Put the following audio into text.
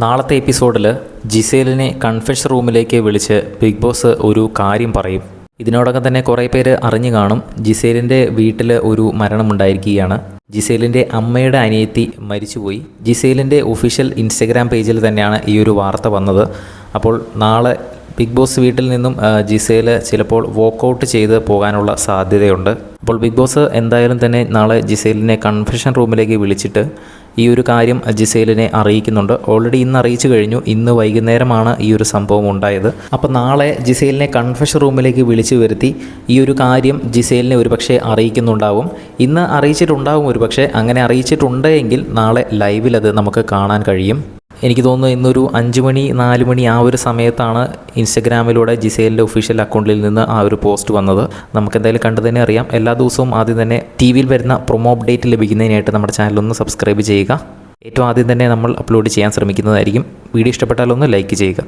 നാളത്തെ എപ്പിസോഡിൽ ജിസേലിനെ കൺഫെഷൻ റൂമിലേക്ക് വിളിച്ച് ബിഗ് ബോസ് ഒരു കാര്യം പറയും. ഇതിനോടകം തന്നെ കുറേ പേര് അറിഞ്ഞു കാണും. ജിസേലിൻ്റെ വീട്ടിൽ ഒരു മരണമുണ്ടായിരിക്കുകയാണ്. ജിസേലിൻ്റെ അമ്മയുടെ അനിയത്തി മരിച്ചുപോയി. ജിസേലിൻ്റെ ഒഫീഷ്യൽ ഇൻസ്റ്റഗ്രാം പേജിൽ തന്നെയാണ് ഈ ഒരു വാർത്ത വന്നത്. അപ്പോൾ നാളെ ബിഗ് ബോസ് വീട്ടിൽ നിന്നും ജിസേൽ ചിലപ്പോൾ വോക്കൗട്ട് ചെയ്ത് പോകാനുള്ള സാധ്യതയുണ്ട്. അപ്പോൾ ബിഗ് ബോസ് എന്തായാലും തന്നെ നാളെ ജിസേലിനെ കൺഫെഷൻ റൂമിലേക്ക് വിളിച്ചിട്ട് ഈ ഒരു കാര്യം ജിസേലിനെ അറിയിക്കുന്നുണ്ട്. ഓൾറെഡി ഇന്ന് അറിയിച്ചു കഴിഞ്ഞു. ഇന്ന് വൈകുന്നേരമാണ് ഈ ഒരു സംഭവം ഉണ്ടായത്. അപ്പോൾ നാളെ ജിസേലിനെ കൺഫെഷൻ റൂമിലേക്ക് വിളിച്ചു വരുത്തി ഈ ഒരു കാര്യം ജിസേലിനെ ഒരുപക്ഷെ അറിയിക്കുന്നുണ്ടാവും. ഇന്ന് അറിയിച്ചിട്ടുണ്ടാവും ഒരുപക്ഷെ. അങ്ങനെ അറിയിച്ചിട്ടുണ്ടെങ്കിൽ നാളെ ലൈവിൽ അത് നമുക്ക് കാണാൻ കഴിയും. എനിക്ക് തോന്നുന്നു ഇന്നൊരു 5 മണി 4 മണി ആ ഒരു സമയത്താണ് ഇൻസ്റ്റഗ്രാമിലൂടെ ജിസേലിൻ്റെ ഒഫീഷ്യൽ അക്കൗണ്ടിൽ നിന്ന് ആ ഒരു പോസ്റ്റ് വന്നത്. നമുക്കെന്തായാലും കണ്ടു തന്നെ അറിയാം. എല്ലാ ദിവസവും ആദ്യം തന്നെ TV-യിൽ വരുന്ന പ്രൊമോ അപ്ഡേറ്റ് ലഭിക്കുന്നതിനായിട്ട് നമ്മുടെ ചാനലൊന്ന് സബ്സ്ക്രൈബ് ചെയ്യുക. ഏറ്റവും ആദ്യം തന്നെ നമ്മൾ അപ്ലോഡ് ചെയ്യാൻ ശ്രമിക്കുന്നതായിരിക്കും. വീഡിയോ ഇഷ്ടപ്പെട്ടാലൊന്ന് ലൈക്ക് ചെയ്യുക.